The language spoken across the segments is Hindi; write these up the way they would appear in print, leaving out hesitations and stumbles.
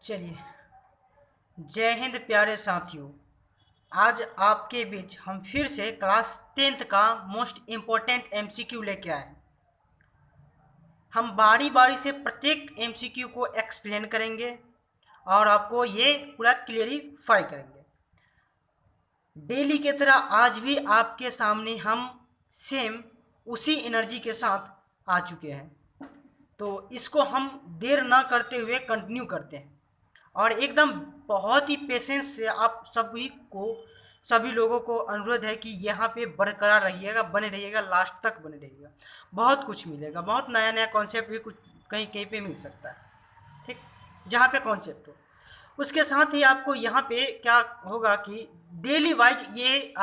चलिए, जय हिंद प्यारे साथियों। आज आपके बीच हम फिर से क्लास 10th का मोस्ट इम्पोर्टेंट एमसीक्यू लेके आए। हम बारी बारी से प्रत्येक एमसीक्यू को एक्सप्लेन करेंगे और आपको ये पूरा क्लियरिफाई करेंगे। डेली की तरह आज भी आपके सामने हम सेम उसी एनर्जी के साथ आ चुके हैं, तो इसको हम देर ना करते हुए कंटिन्यू करते हैं और एकदम बहुत ही पेशेंस से आप सभी लोगों को अनुरोध है कि यहाँ पे बरकरार रहिएगा, बने रहिएगा, लास्ट तक बने रहिएगा। बहुत कुछ मिलेगा, बहुत नया नया कॉन्सेप्ट भी कुछ कहीं कहीं पे मिल सकता है, ठीक, जहाँ पे कॉन्सेप्ट हो। उसके साथ ही आपको यहाँ पे क्या होगा कि डेली वाइज ये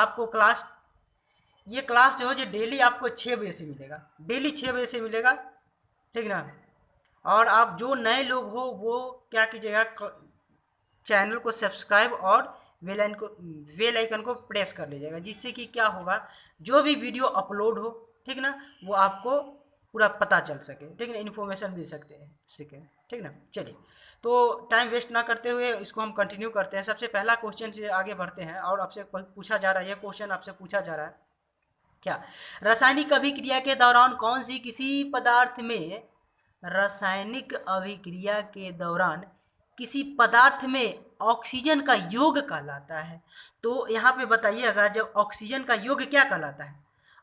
क्लास जो है जो डेली आपको 6 बजे से मिलेगा, डेली 6 बजे से मिलेगा, ठीक ना। और आप जो नए लोग हो वो क्या कीजिएगा, चैनल को सब्सक्राइब और बेल आइकन को प्रेस कर लीजिएगा, जिससे कि क्या होगा, जो भी वीडियो अपलोड हो, ठीक ना, वो आपको पूरा पता चल सके, ठीक ना, इन्फॉर्मेशन मिल सके, ठीक ना। चलिए, तो टाइम वेस्ट ना करते हुए इसको हम कंटिन्यू करते हैं। सबसे पहला क्वेश्चन से आगे बढ़ते हैं और आपसे पूछा जा रहा है, ये क्वेश्चन आपसे पूछा जा रहा है क्या, रासायनिक अभिक्रिया के दौरान कौन सी किसी पदार्थ में रासायनिक अभिक्रिया के दौरान किसी पदार्थ में ऑक्सीजन का योग कहलाता है। तो यहाँ पे बताइएगा, जब ऑक्सीजन का योग क्या कहलाता है।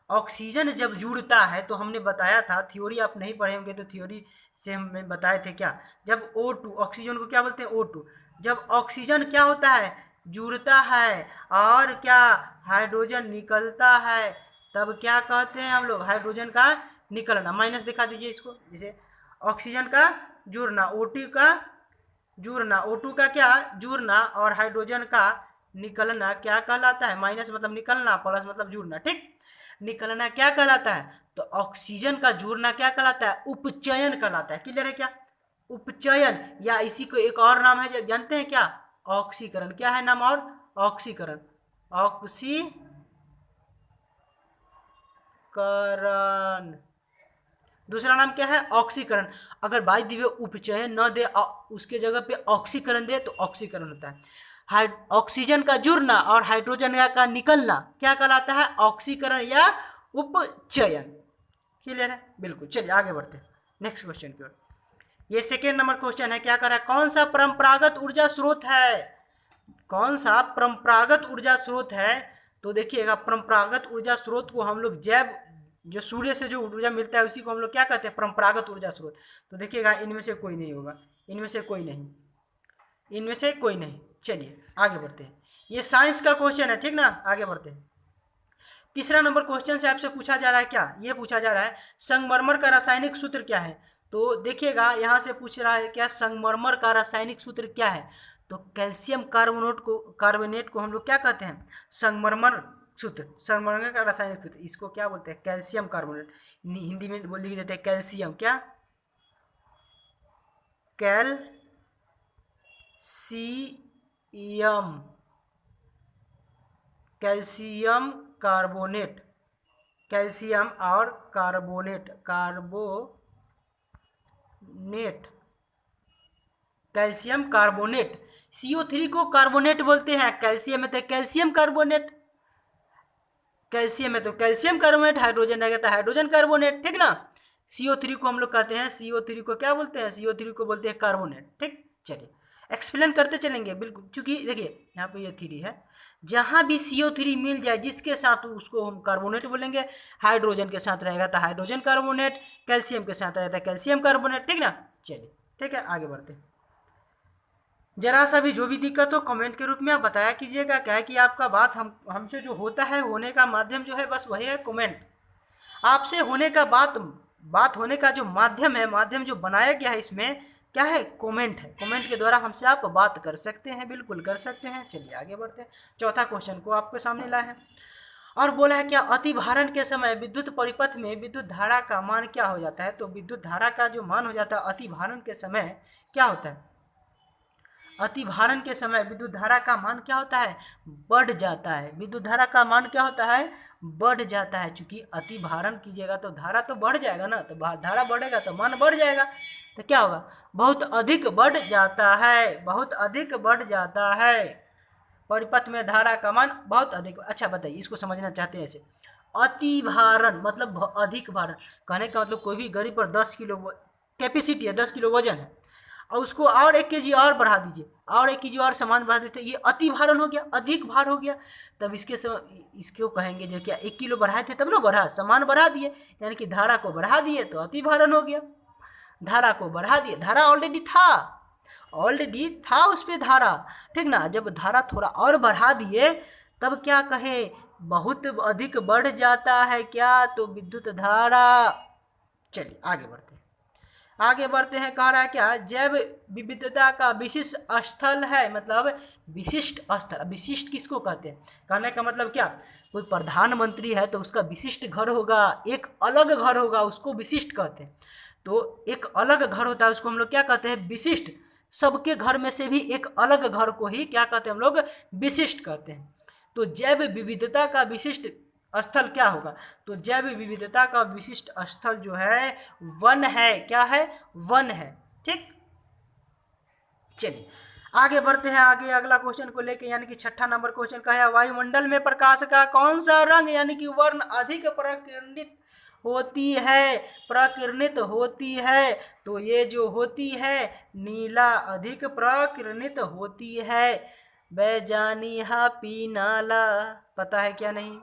ऑक्सीजन जब जुड़ता है तो हमने बताया था, थ्योरी आप नहीं पढ़े होंगे तो थ्योरी से हम बताए थे क्या, जब O2 ऑक्सीजन को क्या बोलते हैं, O2, जब ऑक्सीजन क्या होता है, जुड़ता है और क्या हाइड्रोजन निकलता है, तब क्या कहते हैं हम लोग, हाइड्रोजन का निकलना। माइनस दिखा दीजिए इसको, जैसे ऑक्सीजन का जुड़ना, O2 का जुड़ना, O2 का क्या जुड़ना और हाइड्रोजन का निकलना क्या कहलाता है। माइनस मतलब निकलना, प्लस मतलब जुड़ना, ठीक। निकलना क्या कहलाता है, तो ऑक्सीजन का जुड़ना क्या कहलाता है, उपचयन कहलाता है। क्लियर है क्या, उपचयन, या इसी को एक और नाम है जानते हैं क्या, ऑक्सीकरण। क्या है नाम और, ऑक्सीकरण, ऑक्सीकरण। दूसरा नाम क्या है, ऑक्सीकरण। अगर बाई दिव्य उपचयन न दे, उसके जगह पे ऑक्सीकरण दे तो ऑक्सीकरण होता है। ऑक्सीजन का जुड़ना और हाइड्रोजन का निकलना क्या कहलाता है, ऑक्सीकरण या उपचयन। क्लियर है, बिल्कुल। चलिए आगे बढ़ते हैं नेक्स्ट क्वेश्चन की ओर। ये सेकेंड नंबर क्वेश्चन है, क्या कर रहा है, कौन सा परंपरागत ऊर्जा स्रोत है, कौन सा परंपरागत ऊर्जा स्रोत है। तो देखिएगा, परंपरागत ऊर्जा स्रोत को हम लोग जैव, जो सूर्य से जो ऊर्जा मिलता है उसी को हम लोग क्या कहते हैं, परंपरागत ऊर्जा स्रोत। तो देखिएगा, इनमें से कोई नहीं होगा, इनमें से कोई नहीं, इनमें से कोई नहीं। चलिए आगे बढ़ते हैं, ये साइंस का क्वेश्चन है, ठीक ना। आगे बढ़ते हैं, तीसरा नंबर क्वेश्चन से आपसे पूछा जा रहा है क्या, ये पूछा जा रहा है संगमरमर का रासायनिक सूत्र क्या है। तो देखिएगा, यहाँ से पूछ रहा है क्या, संगमरमर का रासायनिक सूत्र क्या है। तो कैल्शियम कार्बोनेट को हम लोग क्या कहते हैं, संगमरमर सूत्र, संगमरमर का रासायनिक सूत्र, इसको क्या बोलते हैं, कैल्शियम कार्बोनेट। हिंदी में बोल लिख देते हैं कैल्शियम, क्या, कैल्शियम, कैल्शियम कार्बोनेट, कैल्शियम और कार्बोनेट, कैल्शियम कार्बोनेट। CO3 को कार्बोनेट बोलते हैं, कैल्शियम में तो कैल्शियम कार्बोनेट, कैल्शियम में तो कैल्शियम कार्बोनेट, हाइड्रोजन रहेगा तो हाइड्रोजन कार्बोनेट, ठीक ना। CO3 को हम लोग कहते हैं, CO3 को क्या बोलते हैं, CO3 को बोलते हैं कार्बोनेट, ठीक। चलिए एक्सप्लेन करते चलेंगे, बिल्कुल, क्योंकि देखिए यहाँ पे ये थ्री है, जहाँ भी CO3 मिल जाए जिसके साथ उसको हम कार्बोनेट बोलेंगे, हाइड्रोजन के साथ रहेगा तो हाइड्रोजन कार्बोनेट, कैल्शियम के साथ रहता है कैल्शियम कार्बोनेट, ठीक ना। चलिए ठीक है, आगे बढ़ते हैं। जरा सा भी जो भी दिक्कत हो कमेंट के रूप में आप बताया कीजिएगा, क्या है कि आपका बात हमसे जो होता है, होने का माध्यम जो है बस वही है कमेंट। आपसे होने का बात होने का जो माध्यम है, माध्यम जो बनाया गया है इसमें क्या है, कमेंट है। कमेंट के द्वारा हमसे आप बात कर सकते हैं, बिल्कुल कर सकते हैं। चलिए आगे बढ़ते हैं, चौथा क्वेश्चन को आपके सामने लाए हैं और बोला है क्या, अतिभारण के समय विद्युत परिपथ में विद्युत धारा का मान क्या हो जाता है। तो विद्युत धारा का जो मान हो जाता है अतिभारण के समय क्या होता है, अति भारण के समय विद्युत धारा का मान क्या होता है, बढ़ जाता है। विद्युत धारा का मान क्या होता है, बढ़ जाता है। चूंकि अति भारण कीजिएगा तो धारा तो बढ़ जाएगा ना, तो धारा बढ़ेगा तो मान बढ़ जाएगा, तो क्या होगा, बहुत अधिक बढ़ जाता है, बहुत अधिक बढ़ जाता है। परिपथ में धारा का मान बहुत अधिक। अच्छा बताइए, इसको समझना चाहते हैं ऐसे, अति भारण मतलब अधिक भारण। कहने का मतलब कोई भी गाड़ी पर 10 किलो कैपेसिटी है, 10 किलो वजन है, और उसको और 1 kg और बढ़ा दीजिए, और 1 kg और सामान बढ़ा देते, ये अति भारण हो गया, अधिक भार हो गया। तब इसको कहेंगे जो क्या, 1 किलो बढ़ाए थे तब ना बढ़ा, सामान बढ़ा दिए, यानी कि धारा को बढ़ा दिए तो अति भारण हो गया। धारा को बढ़ा दिए, धारा ऑलरेडी था उस पर धारा, ठीक ना। जब धारा थोड़ा और बढ़ा दिए तब क्या कहे, बहुत अधिक बढ़ जाता है क्या, तो विद्युत धारा। चलिए आगे बढ़ते हैं। कह रहा है क्या, जैव विविधता का विशिष्ट स्थल है, मतलब विशिष्ट स्थल। विशिष्ट किसको कहते हैं, कहने का मतलब क्या, कोई प्रधानमंत्री है तो उसका विशिष्ट घर होगा, एक अलग घर होगा, उसको विशिष्ट कहते हैं। तो एक अलग घर होता है, उसको हम लोग क्या कहते हैं, विशिष्ट। सबके घर में से भी एक अलग घर को ही क्या कहते हैं हम लोग, विशिष्ट कहते हैं। तो जैव विविधता का विशिष्ट स्थल क्या होगा, तो जैव विविधता का विशिष्ट स्थल जो है वन है। क्या है, वन है, ठीक। चलिए आगे बढ़ते हैं। आगे अगला क्वेश्चन को लेके, यानी कि 6ठा नंबर क्वेश्चन का है, वायुमंडल में प्रकाश का कौन सा रंग यानी कि वर्ण अधिक प्रकीर्णित होती है, प्रकीर्णित होती है, तो ये जो होती है नीला अधिक प्रकीर्णित होती है। बैजानी हा पी नाला, पता है क्या नहीं,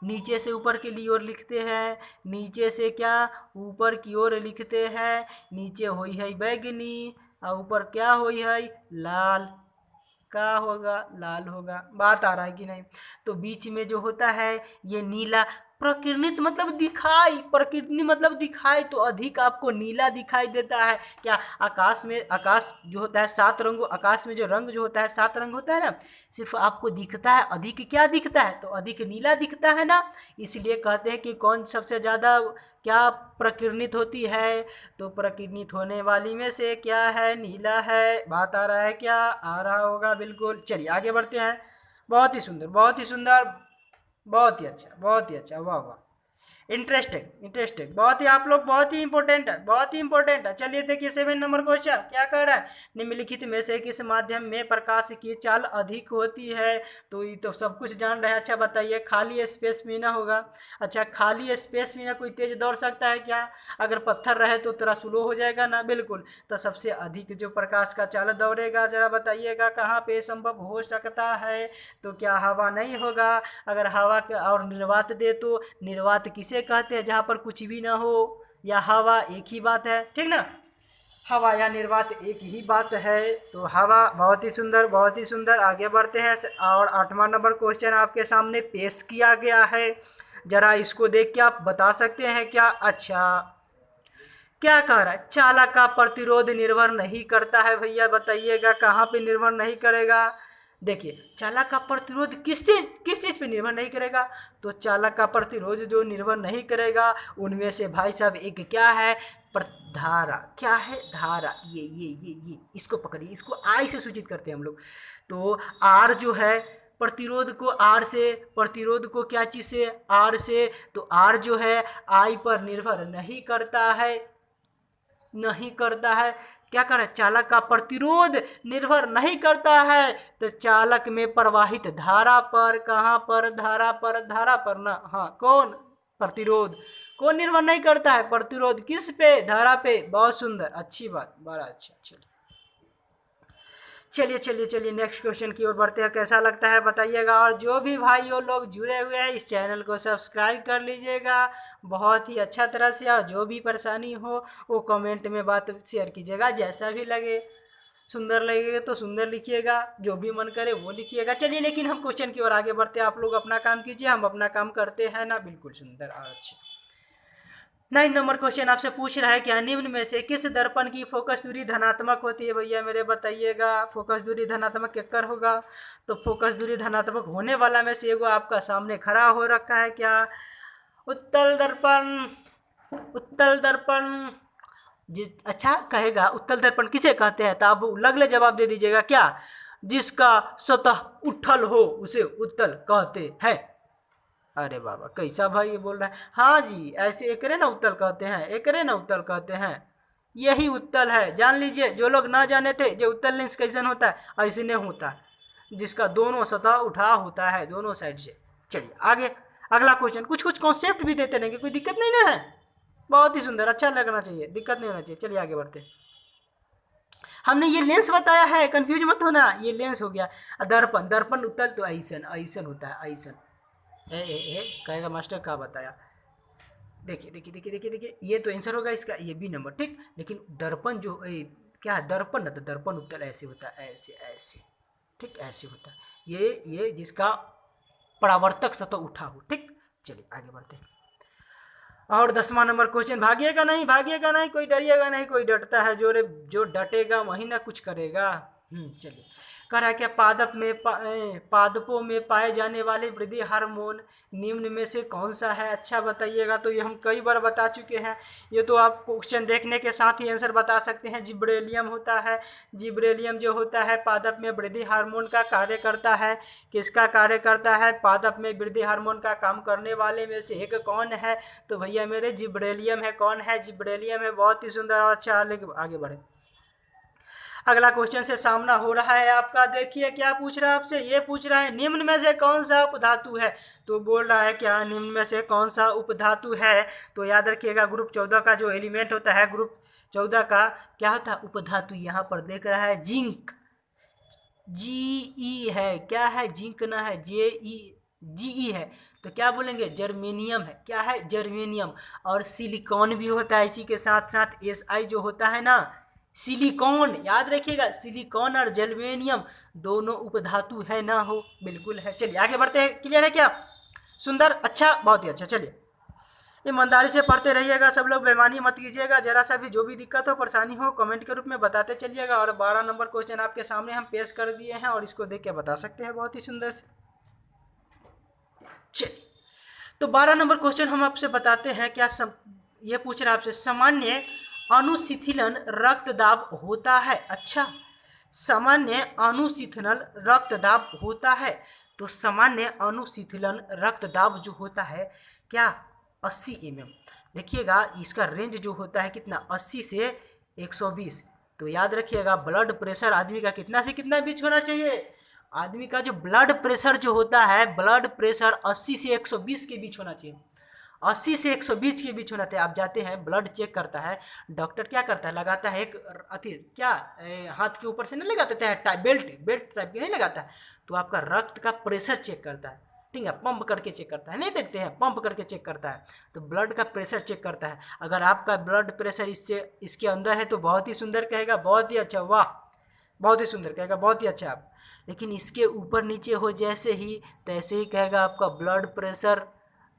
नीचे से ऊपर के लिए ओर लिखते हैं, नीचे से क्या ऊपर की ओर लिखते हैं। नीचे हुई है बैगनी और ऊपर क्या हुई है, लाल। का होगा, लाल होगा। बात आ रहा है कि नहीं। तो बीच में जो होता है ये नीला, प्रकीर्णित मतलब दिखाई, प्रकीर्णित मतलब दिखाई, तो अधिक आपको नीला दिखाई देता है। क्या आकाश में, आकाश जो होता है 7 रंग, आकाश में जो रंग जो होता है 7 रंग होता है ना, सिर्फ आपको दिखता है अधिक, क्या दिखता है, तो अधिक नीला दिखता है ना। इसलिए कहते हैं कि कौन सबसे ज़्यादा क्या प्रकीर्णित होती है, तो प्रकीर्णित होने वाली में से क्या है, नीला है। बात आ रहा है क्या, आ रहा होगा बिल्कुल। चलिए आगे बढ़ते हैं। बहुत ही सुंदर, बहुत ही सुंदर, बहुत ही अच्छा, बहुत ही अच्छा, वाह वाह, इंटरेस्टिंग, बहुत ही आप लोग, बहुत ही इंपॉर्टेंट है, बहुत ही इंपॉर्टेंट है। चलिए देखिए 7 नंबर क्वेश्चन क्या कह रहा है, निम्नलिखित में से किस माध्यम में प्रकाश की चाल अधिक होती है, तो ये तो सब कुछ जान रहे हैं। अच्छा बताइए, खाली स्पेस में ना होगा। अच्छा खाली स्पेस में ना कोई तेज दौड़ सकता है क्या, अगर पत्थर रहे तो थोड़ा स्लो हो जाएगा ना, बिल्कुल। तो सबसे अधिक जो प्रकाश का चाल दौड़ेगा, जरा बताइएगा कहाँ पे संभव हो सकता है, तो क्या हवा नहीं होगा। अगर हवा के और निर्वात दे, तो निर्वात किसे कहते हैं, जहाँ पर कुछ भी ना हो, या हवा, एक ही बात है, ठीक ना। हवा या निर्वात एक ही बात है, तो हवा। बहुत ही सुंदर, बहुत ही सुंदर। आगे बढ़ते हैं और 8वां नंबर क्वेश्चन आपके सामने पेश किया गया है, जरा इसको देख के आप बता सकते हैं क्या। अच्छा क्या कह रहा है, चालक का प्रतिरोध निर्भर नहीं करता है, भैया बताइएगा कहाँ पे निर्भर नहीं करेगा। देखिए चालक का प्रतिरोध किस चीज पे निर्भर नहीं करेगा, तो चालक का प्रतिरोध जो निर्भर नहीं करेगा उनमें से भाई साहब एक क्या है, धारा। क्या है, धारा। ये इसको पकड़िए, इसको आई से सूचित करते हैं हम लोग। तो आर जो है, प्रतिरोध को आर से, प्रतिरोध को क्या चीज से, आर से, तो आर जो है आई पर निर्भर नहीं करता है, नहीं करता है। क्या कर चालक का प्रतिरोध निर्भर नहीं करता है, तो चालक में प्रवाहित धारा पर, कहाँ पर, धारा पर, धारा पर ना, हाँ कौन, प्रतिरोध। कौन निर्भर नहीं करता है, प्रतिरोध किस पे, धारा पे। बहुत सुंदर, अच्छी बात, बड़ा अच्छा। चलिए नेक्स्ट क्वेश्चन की ओर बढ़ते हैं। कैसा लगता है बताइएगा, और जो भी भाइयों लोग जुड़े हुए हैं इस चैनल को सब्सक्राइब कर लीजिएगा बहुत ही अच्छा तरह से, और जो भी परेशानी हो वो कमेंट में बात शेयर कीजिएगा, जैसा भी लगे। सुंदर लगेगा तो सुंदर लिखिएगा, जो भी मन करे वो लिखिएगा। चलिए लेकिन हम क्वेश्चन की ओर आगे बढ़ते हैं, आप लोग अपना काम कीजिए, हम अपना काम करते हैं ना, बिल्कुल सुंदर और अच्छे। 9 नंबर क्वेश्चन आपसे पूछ रहा है कि निम्न में से किस दर्पण की फोकस दूरी धनात्मक होती है, भैया मेरे बताइएगा। फोकस दूरी धनात्मक केकर होगा, तो फोकस दूरी धनात्मक होने वाला में से एगो आपका सामने खड़ा हो रखा है क्या, उत्तल दर्पण, उत्तल दर्पण, जिस अच्छा कहेगा उत्तल दर्पण किसे कहते हैं, तो आप लगले जवाब दे दीजिएगा क्या, जिसका सतह उठल हो उसे उत्तल कहते हैं। अरे बाबा कैसा भाई ये बोल रहा है, हाँ जी ऐसे एकरे ना उत्तल कहते हैं, एकरे ना उत्तल कहते हैं, यही उत्तल है। जान लीजिए जो लोग ना जाने थे, जो उत्तल लेंस कैसे होता है, ऐसे नहीं होता है जिसका दोनों सतह उठा होता है दोनों साइड से। चलिए आगे अगला क्वेश्चन, कुछ कुछ कॉन्सेप्ट भी देते रहेंगे, कोई दिक्कत नहीं ना है, बहुत ही सुंदर, अच्छा लगना चाहिए, दिक्कत नहीं होना चाहिए। चलिए आगे बढ़ते, हमने ये लेंस बताया है, कंफ्यूज मत होना, ये लेंस हो गया। दर्पण, दर्पण उत्तल तो ऐसन ऐसन होता है, ऐसन कहेगा मास्टर का बताया, देखिए देखिए देखिए देखिए देखिए, ये तो आंसर होगा इसका, ये भी नंबर ठीक। लेकिन दर्पण जो क्या है, दर्पण ना, तो दर्पण उत्तल ऐसे होता है, ऐसे ऐसे ठीक, ऐसे होता है ये जिसका परावर्तक सतह उठा हो ठीक। चलिए आगे बढ़ते हैं। और 10वां नंबर क्वेश्चन, भागिएगा नहीं, भागिएगा नहीं, कोई डरिएगा नहीं, कोई डरता है जो डटेगा वही ना कुछ करेगा। चलिए कह रहा है क्या, पादपों में पाए जाने वाले वृद्धि हार्मोन निम्न में से कौन सा है, अच्छा बताइएगा। तो ये हम कई बार बता चुके हैं, ये तो आप क्वेश्चन देखने के साथ ही आंसर बता सकते हैं। जिब्रेलियम होता है, जिब्रेलियम जो होता है पादप में वृद्धि हार्मोन का कार्य करता है। किसका कार्य करता है, पादप में वृद्धि हार्मोन का काम करने वाले में से एक कौन है, तो भैया मेरे जिब्रेलियम है। कौन है, जिब्रेलियम है, बहुत ही सुंदर और अच्छा। आगे बढ़े, अगला क्वेश्चन से सामना हो रहा है आपका, देखिए क्या पूछ रहा है आपसे, ये पूछ रहा है निम्न में से कौन सा उपधातु है। तो बोल रहा है क्या, निम्न में से कौन सा उपधातु है। तो याद रखिएगा ग्रुप 14 का जो एलिमेंट होता है, ग्रुप 14 का क्या होता है उपधातु, यहाँ पर देख रहा है जिंक, जी है, क्या है जिंक ना है, जी है, तो क्या बोलेंगे जर्मेनियम है, क्या है जर्मेनियम। और सिलिकॉन भी होता है इसी के साथ साथ, SI जो होता है ना सिलिकॉन, याद रखिएगा सिलिकॉन और जर्मेनियम दोनों उपधातु है ना हो, बिल्कुल है। चलिए आगे बढ़ते हैं, क्लियर है क्या, सुंदर, अच्छा, बहुत ही अच्छा। चलिए ईमानदारी से पढ़ते रहिएगा सब लोग, बेईमानी मत कीजिएगा, जरा सा भी जो भी दिक्कत हो परेशानी हो कमेंट के रूप में बताते चलिएगा। और 12 नंबर क्वेश्चन आपके सामने हम पेश कर दिए हैं और इसको देख के बता सकते हैं बहुत ही सुंदर से। चलिए तो 12 नंबर क्वेश्चन हम आपसे बताते हैं क्या, ये पूछ रहा है आपसे, सामान्य अनुशीतलन रक्तदाब होता है। अच्छा, सामान्य अनुशीतलन रक्तदाब होता है, तो सामान्य अनुशीतलन रक्तदाब जो होता है क्या 80 mm। देखिएगा इसका रेंज जो होता है कितना, 80 से 120। तो याद रखिएगा ब्लड प्रेशर आदमी का कितना से कितना बीच होना चाहिए, आदमी का जो ब्लड प्रेशर जो होता है, ब्लड प्रेशर 80 से 120 के बीच होना चाहिए, 80 से 120 के बीच होना चाहिए। आप जाते हैं ब्लड चेक करता है, डॉक्टर क्या करता है, लगाता है एक अति क्या हाथ के ऊपर से नहीं लगाता है, बेल्ट टाइप की नहीं लगाता है, तो आपका रक्त का प्रेशर चेक करता है, ठीक है, पंप करके चेक करता है, नहीं देखते हैं पंप करके चेक करता है, तो ब्लड का प्रेशर चेक करता है। अगर आपका ब्लड प्रेशर इसके अंदर है तो बहुत ही सुंदर कहेगा, बहुत ही अच्छा, वाह, बहुत ही सुंदर कहेगा, बहुत ही अच्छा आप। लेकिन इसके ऊपर नीचे हो जैसे ही तैसे ही कहेगा आपका ब्लड प्रेशर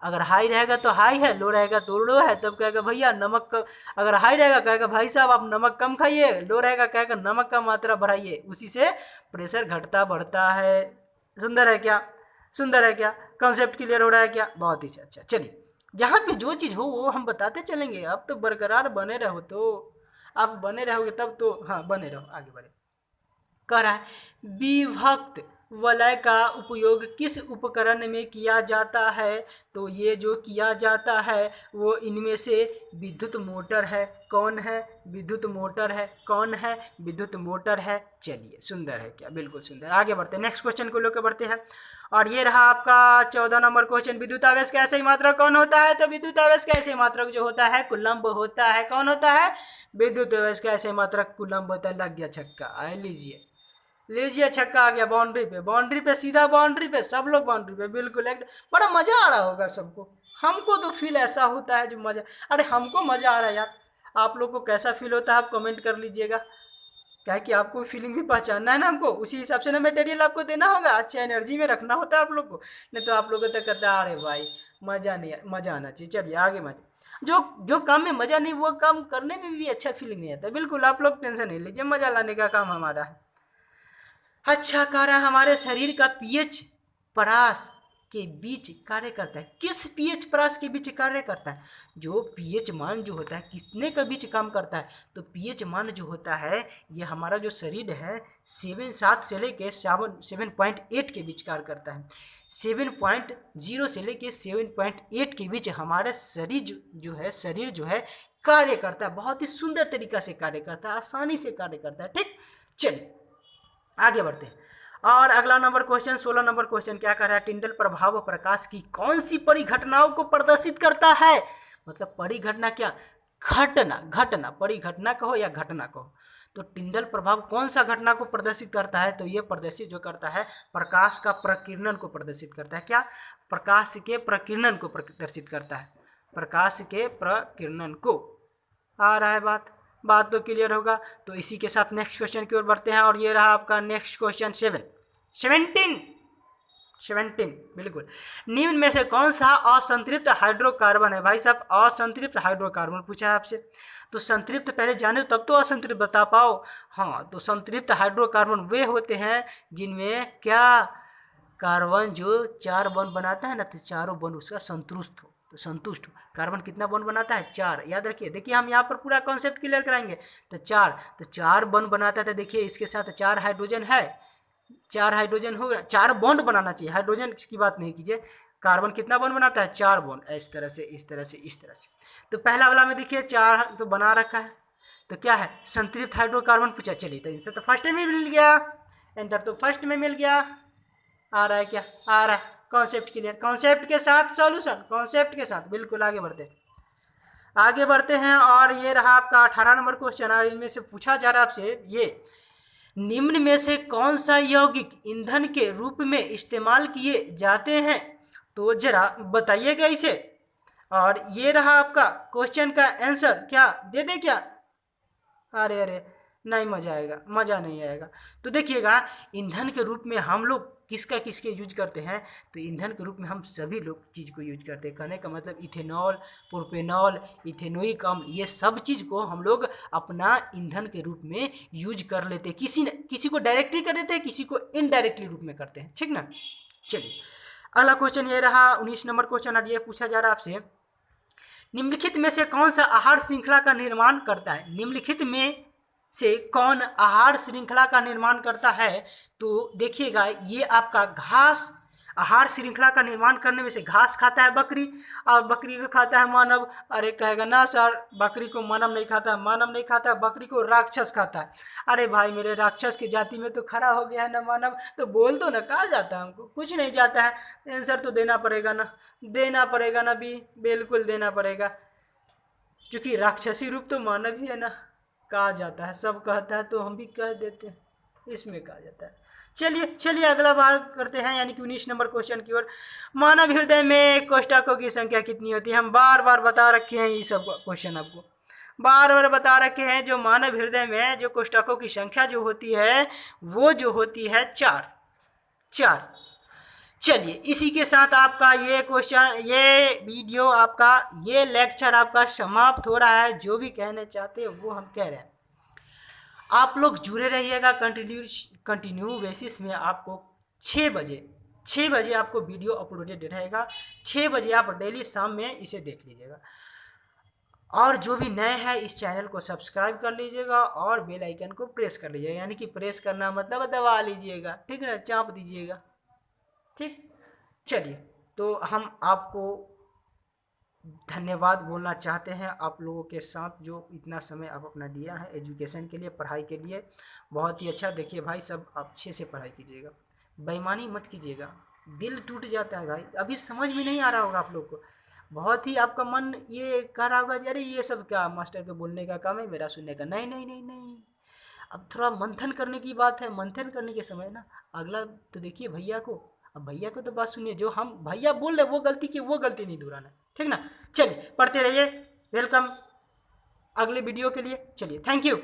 अगर हाई रहेगा तो हाई है, लो रहेगा तो लो है, तब कहेगा भैया नमक का, अगर हाई रहेगा कहेगा भाई साहब आप नमक कम खाइए, लो रहेगा कहेगा नमक का मात्रा बढ़ाइए, उसी से प्रेशर घटता बढ़ता है। सुंदर है क्या, सुंदर है क्या, कॉन्सेप्ट क्लियर हो रहा है क्या, बहुत ही अच्छा। चलिए जहाँ पे जो चीज़ हो वो हम बताते चलेंगे, अब तो बरकरार बने रहो, तो आप बने रहोगे तब तो, हाँ बने रहो, आगे बढ़े। कह रहा है विभक्त वलय का उपयोग किस उपकरण में किया जाता है, तो ये जो किया जाता है वो इनमें से विद्युत मोटर है। कौन है, विद्युत मोटर है। कौन है, विद्युत मोटर है। चलिए सुंदर है क्या, बिल्कुल सुंदर। आगे बढ़ते हैं, नेक्स्ट क्वेश्चन को लेकर बढ़ते हैं। और ये रहा आपका 14 नंबर क्वेश्चन, विद्युत आवेश का ऐसे मात्रक कौन होता है, तो विद्युत आवेश का ऐसे मात्रक जो होता है कुलम्ब होता है। कौन होता है, विद्युत आवेश का ऐसे मात्रक कुलम्ब होता है। लग गया छक्का, आए लीजिए लीजिए छक्का आ गया, बाउंड्री पे सीधा बाउंड्री पे, सब लोग बाउंड्री पे, बिल्कुल एकदम। बड़ा मजा आ रहा होगा सबको, हमको तो फील ऐसा होता है जो मजा, अरे हमको मजा आ रहा है यार, आप लोग को कैसा फील होता है आप कमेंट कर लीजिएगा, क्या है कि आपको फीलिंग भी पहचानना है ना, हमको उसी हिसाब से ना मटेरियल आपको देना होगा, अच्छा एनर्जी में रखना होता है आप लोग को, नहीं तो आप लोग तो करता है अरे भाई मजा नहीं, मजा आना चाहिए। चलिए आगे, मजा जो जो काम में मजा नहीं वो काम करने में भी अच्छा फीलिंग नहीं आता, बिल्कुल आप लोग टेंशन नहीं लीजिए, मजा लाने का काम हमारा है। अच्छा कह रहा है हमारे शरीर का पीएच परास के बीच कार्य करता है। किस पीएच परास के बीच कार्य करता है? जो पीएच मान जो होता है कितने के बीच काम करता है? तो पीएच मान जो होता है ये हमारा जो शरीर है 7 से लेके 7.8 के बीच कार्य करता है। 7.0 से लेके 7.8 के बीच हमारा शरीर जो है कार्य करता है। बहुत ही सुंदर तरीका से कार्य करता है, आसानी से कार्य करता है। ठीक, चलिए आगे बढ़ते हैं। और अगला नंबर क्वेश्चन 16 नंबर क्वेश्चन क्या कर रहा है? टिंडल प्रभाव प्रकाश की कौन सी परिघटनाओं को प्रदर्शित करता है? मतलब परिघटना क्या? घटना परिघटना कहो या घटना कहो। तो टिंडल प्रभाव कौन सा घटना को प्रदर्शित करता है? तो ये प्रदर्शित जो करता है प्रकाश का प्रकीर्णन को प्रदर्शित करता है। क्या? प्रकाश के प्रकीर्णन को प्रदर्शित करता है। प्रकाश के प्रकीर्णन को। आ रहा है बात तो क्लियर होगा। तो इसी के साथ नेक्स्ट क्वेश्चन की ओर बढ़ते हैं और ये रहा आपका नेक्स्ट क्वेश्चन 17 बिल्कुल। निम्न में से कौन सा असंतृप्त हाइड्रोकार्बन है? भाई साहब असंतृप्त हाइड्रोकार्बन पूछा है आपसे, तो संतृप्त पहले जाने तब तो असंतृप्त बता पाओ। हाँ, तो संतृप्त हाइड्रोकार्बन वे होते हैं जिनमें क्या कार्बन जो 4 बॉन्ड बनाता है ना, तो चारों बॉन्ड उसका संतुष्ट हो। तो संतुष्ट हो। कार्बन कितना बॉन्ड बनाता है? 4। याद रखिए, देखिए हम यहाँ पर पूरा कॉन्सेप्ट क्लियर कराएंगे। तो 4 बॉन्ड बनाता है। तो देखिए इसके साथ 4 हाइड्रोजन है, 4 हाइड्रोजन हो गया। 4 बॉन्ड बनाना चाहिए, हाइड्रोजन की बात नहीं कीजिए। कार्बन कितना बॉन्ड बनाता है? 4 बॉन्ड। इस तरह से इस तरह से इस तरह से। तो पहला वाला में देखिए 4 तो बना रखा है। तो क्या है? संतृप्त हाइड्रोकार्बन पूछा। चलिए तो इनसे तो फर्स्ट में मिल गया, एंटर तो फर्स्ट में मिल गया। आ रहा है क्या? आ रहा है। कॉन्सेप्ट क्लियर, कॉन्सेप्ट के साथ सॉल्यूशन, कॉन्सेप्ट के साथ बिल्कुल आगे बढ़ते हैं। और ये रहा आपका 18 नंबर क्वेश्चन। और इनमें से पूछा जा रहा है आपसे ये निम्न में से कौन सा यौगिक ईंधन के रूप में इस्तेमाल किए जाते हैं? तो जरा बताइएगा इसे। और ये रहा आपका क्वेश्चन का आंसर। क्या दे दे क्या? अरे नहीं, मजा नहीं आएगा। तो देखिएगा ईंधन के रूप में हम लोग किसके यूज करते हैं? तो ईंधन के रूप में हम सभी लोग चीज़ को यूज करते हैं। कहने का मतलब इथेनॉल, प्रोपेनॉल, इथेनोइक अम्ल, ये सब चीज़ को हम लोग अपना ईंधन के रूप में यूज कर लेते हैं। किसी को डायरेक्टली कर देते हैं, किसी को इनडायरेक्टली रूप में करते हैं। ठीक ना? चलिए अगला क्वेश्चन ये रहा 19 नंबर क्वेश्चन। और ये पूछा जा रहा है आपसे निम्नलिखित में से कौन सा आहार श्रृंखला का निर्माण करता है? निम्नलिखित में से कौन आहार श्रृंखला का निर्माण करता है? तो देखिएगा ये आपका घास। आहार श्रृंखला का निर्माण करने में से घास खाता है बकरी, और बकरी को खाता है मानव। अरे कहेगा ना सर, बकरी को मानव नहीं खाता, मानव नहीं खाता, बकरी को राक्षस खाता है। अरे भाई मेरे, राक्षस की जाति में तो खड़ा हो गया है ना मानव, तो बोल दो ना, कहा जाता है हमको? कुछ नहीं जाता है। आंसर तो देना पड़ेगा ना भी, बिल्कुल देना पड़ेगा, क्योंकि राक्षसी रूप तो मानव ही है ना। कहा जाता है, सब कहता है तो हम भी कह देते हैं, इसमें कहा जाता है। चलिए अगला बार करते हैं, यानी कि 19 नंबर क्वेश्चन की ओर। मानव हृदय में कोष्ठकों की संख्या कितनी होती है? हम बार बता रखे हैं ये सब क्वेश्चन, आपको बार बता रखे हैं। जो मानव हृदय में जो कोष्ठकों की संख्या जो होती है वो जो होती है 4। चलिए इसी के साथ आपका ये क्वेश्चन, ये वीडियो आपका, ये लेक्चर आपका समाप्त हो रहा है। जो भी कहने चाहते हैं वो हम कह रहे हैं। आप लोग जुड़े रहिएगा कंटिन्यू बेसिस में। आपको 6 बजे आपको वीडियो अपलोडेड रहेगा। 6 बजे आप डेली शाम में इसे देख लीजिएगा। और जो भी नए हैं इस चैनल को सब्सक्राइब कर लीजिएगा और बेल आइकन को प्रेस कर लीजिएगा। यानी कि प्रेस करना मतलब दबा लीजिएगा, ठीक है ना, चाप दीजिएगा। ठीक, चलिए तो हम आपको धन्यवाद बोलना चाहते हैं, आप लोगों के साथ जो इतना समय आप अपना दिया है एजुकेशन के लिए, पढ़ाई के लिए। बहुत ही अच्छा। देखिए भाई सब अच्छे से पढ़ाई कीजिएगा, बेईमानी मत कीजिएगा, दिल टूट जाता है भाई। अभी समझ में नहीं आ रहा होगा आप लोग को, बहुत ही आपका मन ये कह रहा होगा अरे ये सब क्या मास्टर के बोलने का काम है, मेरा सुनने का। नहीं, अब थोड़ा मंथन करने की बात है। मंथन करने के समय ना अगला तो देखिए भैया को, अब भैया को तो बात सुनिए, जो हम भैया बोल रहे वो गलती की वो गलती नहीं दोहराना, ठीक ना। चलिए पढ़ते रहिए, वेलकम अगले वीडियो के लिए। चलिए थैंक यू।